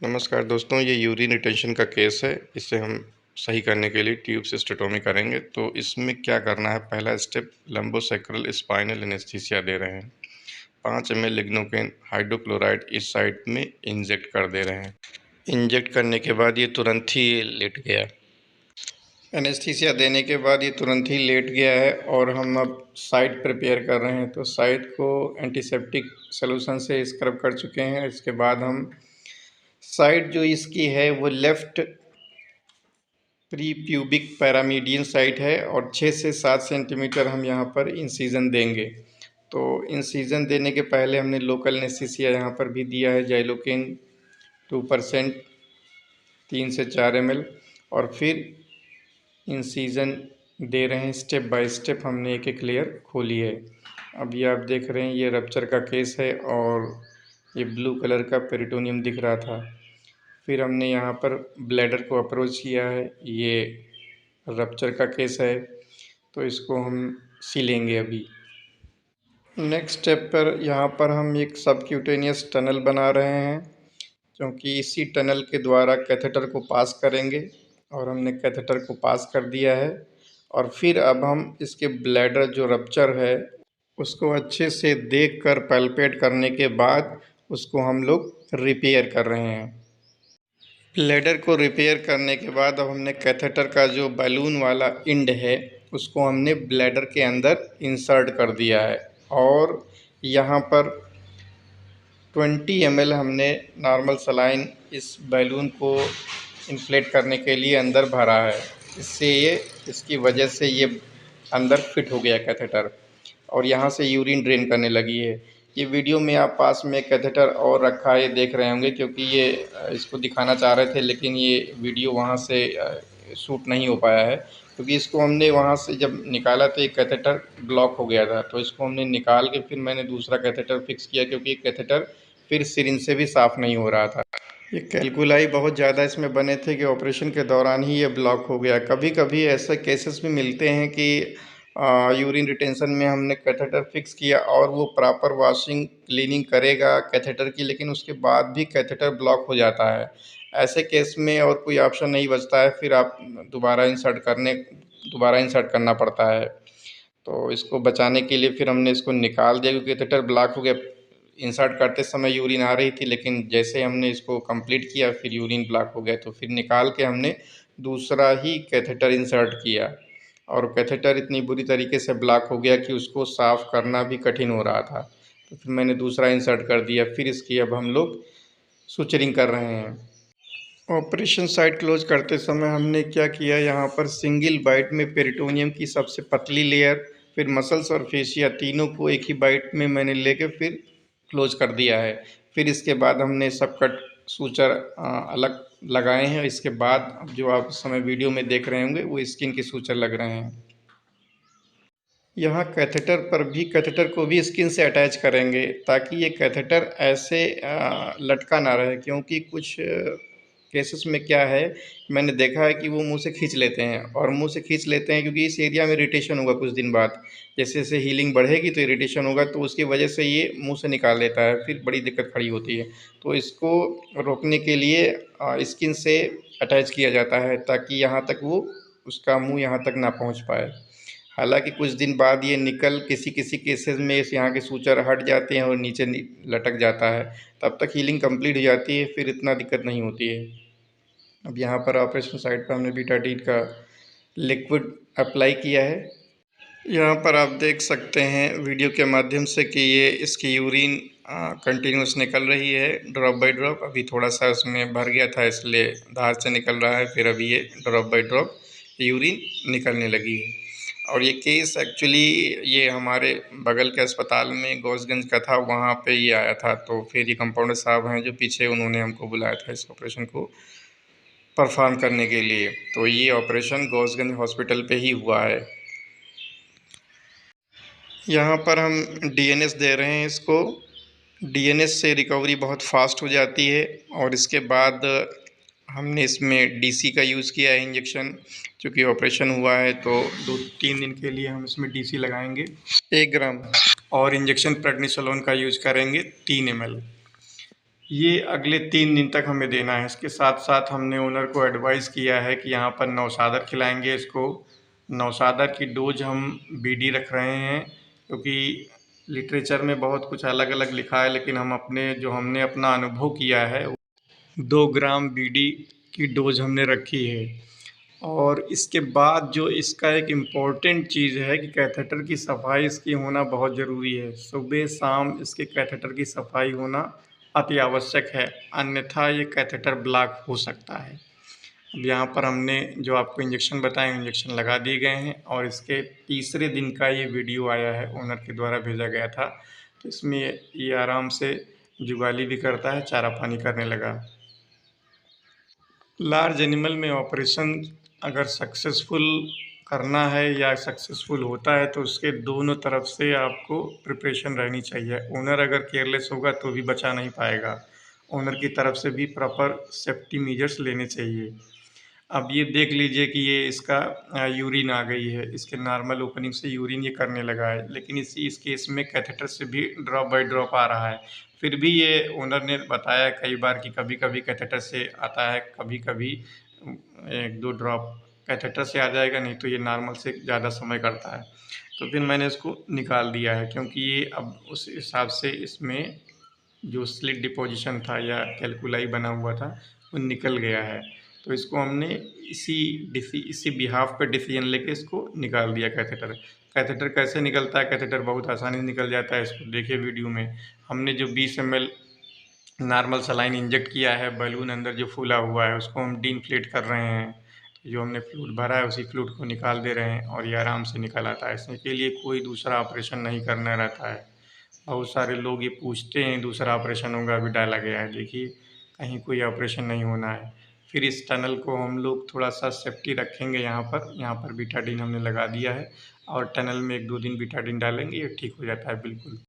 नमस्कार दोस्तों, ये यूरिन रिटेंशन का केस है। इसे हम सही करने के लिए ट्यूब सिस्टेक्टोमी करेंगे। तो इसमें क्या करना है, पहला स्टेप लंबोसेक्रल स्पाइनल एनेस्थीसिया दे रहे हैं। 5 ml लिग्नोकेन हाइड्रोक्लोराइड इस साइट में इंजेक्ट कर दे रहे हैं। इंजेक्ट करने के बाद ये तुरंत ही लेट गया। एनेस्थीसिया देने के बाद ये तुरंत ही लेट गया है और हम अब साइट प्रिपेयर कर रहे हैं। तो साइट को एंटीसेप्टिक सॉल्यूशन से स्क्रब कर चुके हैं। इसके बाद हम साइड जो इसकी है वो लेफ्ट प्री प्यूबिक पैरामीडियन साइट है और 6 से 7 सेंटीमीटर हम यहाँ पर इंसिजन देंगे। तो इंसिजन देने के पहले हमने लोकल एनेस्थीसिया यहाँ पर भी दिया है, जाइलोकेन 2% 3 से 4 ml, और फिर इंसिजन दे रहे हैं। स्टेप बाय स्टेप हमने एक एक लेयर खोली है। अब ये आप देख रहे हैं, ये रप्चर का केस है और ये ब्लू कलर का पेरिटोनियम दिख रहा था। फिर हमने यहाँ पर ब्लैडर को अप्रोच किया है। ये रप्चर का केस है, तो इसको हम सिलेंगे अभी। नेक्स्ट स्टेप पर यहाँ पर हम एक सबक्यूटेनियस टनल बना रहे हैं, क्योंकि इसी टनल के द्वारा कैथेटर को पास करेंगे और हमने कैथेटर को पास कर दिया है। और फिर अब हम इसके ब्लैडर जो रप्चर है उसको अच्छे से देखकर पैल्पेट करने के बाद उसको हम लोग रिपेयर कर रहे हैं। ब्लैडर को रिपेयर करने के बाद अब हमने कैथेटर का जो बैलून वाला इंड है उसको हमने ब्लैडर के अंदर इंसर्ट कर दिया है और यहाँ पर 20 ml हमने नॉर्मल सलाइन इस बैलून को इन्फ्लेट करने के लिए अंदर भरा है। इसकी वजह से ये अंदर फिट हो गया कैथेटर और यहाँ से यूरिन ड्रेन करने लगी है। ये वीडियो में आप पास में कैथेटर और रखा है, ये देख रहे होंगे, क्योंकि ये इसको दिखाना चाह रहे थे लेकिन ये वीडियो वहाँ से शूट नहीं हो पाया है, क्योंकि इसको हमने वहाँ से जब निकाला तो एक कैथेटर ब्लॉक हो गया था। तो इसको हमने निकाल के फिर मैंने दूसरा कैथेटर फिक्स किया, क्योंकि कैथेटर फिर सिरिंज से भी साफ़ नहीं हो रहा था। ये कैलकुलाई बहुत ज़्यादा इसमें बने थे कि ऑपरेशन के दौरान ही ये ब्लॉक हो गया। कभी कभी ऐसे केसेस भी मिलते हैं कि यूरिन रिटेंशन में हमने कैथेटर फिक्स किया और वो प्रॉपर वॉशिंग क्लीनिंग करेगा कैथेटर की, लेकिन उसके बाद भी कैथेटर ब्लॉक हो जाता है। ऐसे केस में और कोई ऑप्शन नहीं बचता है, फिर आप दोबारा इंसर्ट करना पड़ता है। तो इसको बचाने के लिए फिर हमने इसको निकाल दिया, क्योंकि कैथेटर ब्लॉक हो गया। इंसर्ट करते समय यूरिन आ रही थी, लेकिन जैसे हमने इसको कंप्लीट किया फिर यूरिन ब्लॉक हो गया, तो फिर निकाल के हमने दूसरा ही कैथेटर इंसर्ट किया और कैथेटर इतनी बुरी तरीके से ब्लॉक हो गया कि उसको साफ़ करना भी कठिन हो रहा था। तो फिर मैंने दूसरा इंसर्ट कर दिया। फिर इसकी अब हम लोग सुचरिंग कर रहे हैं। ऑपरेशन साइट क्लोज करते समय हमने क्या किया, यहाँ पर सिंगल बाइट में पेरिटोनियम की सबसे पतली लेयर, फिर मसल्स और फेशिया तीनों को एक ही बाइट में मैंने लेके फिर क्लोज कर दिया है। फिर इसके बाद हमने सब कट सूचर अलग लगाए हैं। इसके बाद जो आप इस समय वीडियो में देख रहे होंगे वो स्किन के सूचर लग रहे हैं। यहाँ कैथेटर को भी स्किन से अटैच करेंगे, ताकि ये कैथेटर ऐसे लटका ना रहे, क्योंकि कुछ केसेस में क्या है, मैंने देखा है कि वो मुंह से खींच लेते हैं और मुंह से खींच लेते हैं क्योंकि इस एरिया में इरिटेशन होगा कुछ दिन बाद। जैसे जैसे हीलिंग बढ़ेगी तो इरिटेशन होगा, तो उसकी वजह से ये मुंह से निकाल लेता है, फिर बड़ी दिक्कत खड़ी होती है। तो इसको रोकने के लिए स्किन से अटैच किया जाता है, ताकि यहाँ तक वो उसका मुँह यहाँ तक ना पहुँच पाए। हालांकि कुछ दिन बाद ये निकल किसी किसी केसेस में इस यहाँ के सूचर हट जाते हैं और नीचे लटक जाता है, तब तक हीलिंग कंप्लीट हो जाती है, फिर इतना दिक्कत नहीं होती है। अब यहाँ पर ऑपरेशन साइट पर हमने बीटाडीन का लिक्विड अप्लाई किया है। यहाँ पर आप देख सकते हैं वीडियो के माध्यम से कि ये इसकी यूरिन कंटिन्यूस निकल रही है, ड्रॉप बाय ड्रॉप। अभी थोड़ा सा उसमें भर गया था इसलिए धार से निकल रहा है, फिर अभी ये ड्रॉप बाय ड्रॉप यूरिन निकलने लगी है। और ये केस एक्चुअली ये हमारे बगल के अस्पताल में गौसगंज का था, वहाँ पे ये आया था। तो फिर ये कंपाउंडर साहब हैं जो पीछे, उन्होंने हमको बुलाया था इस ऑपरेशन को परफॉर्म करने के लिए। तो ये ऑपरेशन गौसगंज हॉस्पिटल पे ही हुआ है। यहाँ पर हम डीएनएस दे रहे हैं इसको। डीएनएस से रिकवरी बहुत फास्ट हो जाती है। और इसके बाद हमने इसमें डीसी का यूज़ किया है इंजेक्शन, क्योंकि ऑपरेशन हुआ है तो 2-3 दिन के लिए हम इसमें डीसी लगाएंगे 1 ग्राम, और इंजेक्शन प्रेडनिसोलोन का यूज़ करेंगे 3 ml। ये अगले 3 दिन तक हमें देना है। इसके साथ-साथ हमने ओनर को एडवाइस किया है कि यहाँ पर नौशादर खिलाएँगे इसको। नौशादर की डोज़ हम बीडी रख रहे हैं, क्योंकि लिटरेचर में बहुत कुछ अलग-अलग लिखा है, लेकिन हमने अपना अनुभव किया है, 2 ग्राम बीडी की डोज़ हमने रखी है। और इसके बाद जो इसका एक इम्पॉर्टेंट चीज़ है कि कैथेटर की सफाई इसकी होना बहुत ज़रूरी है। सुबह-शाम इसके कैथेटर की सफाई होना अति आवश्यक है, अन्यथा ये कैथेटर ब्लॉक हो सकता है। अब यहाँ पर हमने जो आपको इंजेक्शन बताए, इंजेक्शन लगा दिए गए हैं और इसके तीसरे दिन का ये वीडियो आया है, ओनर के द्वारा भेजा गया था। तो इसमें ये आराम से जुगाली भी करता है, चारा पानी करने लगा। लार्ज एनिमल में ऑपरेशन अगर सक्सेसफुल करना है या सक्सेसफुल होता है, तो उसके दोनों तरफ से आपको प्रिपरेशन रहनी चाहिए। ओनर अगर केयरलेस होगा तो भी बचा नहीं पाएगा। ओनर की तरफ से भी प्रॉपर सेफ्टी मेजर्स लेने चाहिए। अब ये देख लीजिए कि ये इसका यूरिन आ गई है, इसके नॉर्मल ओपनिंग से यूरिन ये करने लगा है, लेकिन इस केस में कैथेटर से भी ड्रॉप बाय ड्रॉप आ रहा है। फिर भी ये ओनर ने बताया कई बार कि कभी-कभी कैथेटर से आता है, कभी-कभी 1-2 ड्रॉप कैथेटर से आ जाएगा, नहीं तो ये नॉर्मल से ज़्यादा समय करता है। तो फिर मैंने इसको निकाल दिया है, क्योंकि ये अब उस हिसाब से इसमें जो स्लिट डिपोजिशन था या कैल्कुलाई बना हुआ था, वो निकल गया है। तो इसको हमने इसी बिहाफ़ पे डिसीजन लेके इसको निकाल दिया कैथेटर। कैथेटर कैसे निकलता है? कैथेटर बहुत आसानी से निकल जाता है, इसको देखिए वीडियो में। हमने जो 20 ml नॉर्मल सलाइन इंजेक्ट किया है, बलून अंदर जो फूला हुआ है, उसको हम डिइन्फ्लेट कर रहे हैं। तो जो हमने फ्लूइड भरा है, उसी फ्लूइड को निकाल दे रहे हैं और ये आराम से निकल आता है। इसके लिए कोई दूसरा ऑपरेशन नहीं करना रहता है। बहुत सारे लोग ये पूछते हैं दूसरा ऑपरेशन होगा, अभी डाला गया है। देखिए, कहीं कोई ऑपरेशन नहीं होना है। फिर इस टनल को हम लोग थोड़ा-सा सेफ्टी रखेंगे यहाँ पर बीटाडीन हमने लगा दिया है और टनल में 1-2 दिन बीटाडीन डालेंगे, ये ठीक हो जाता है बिल्कुल।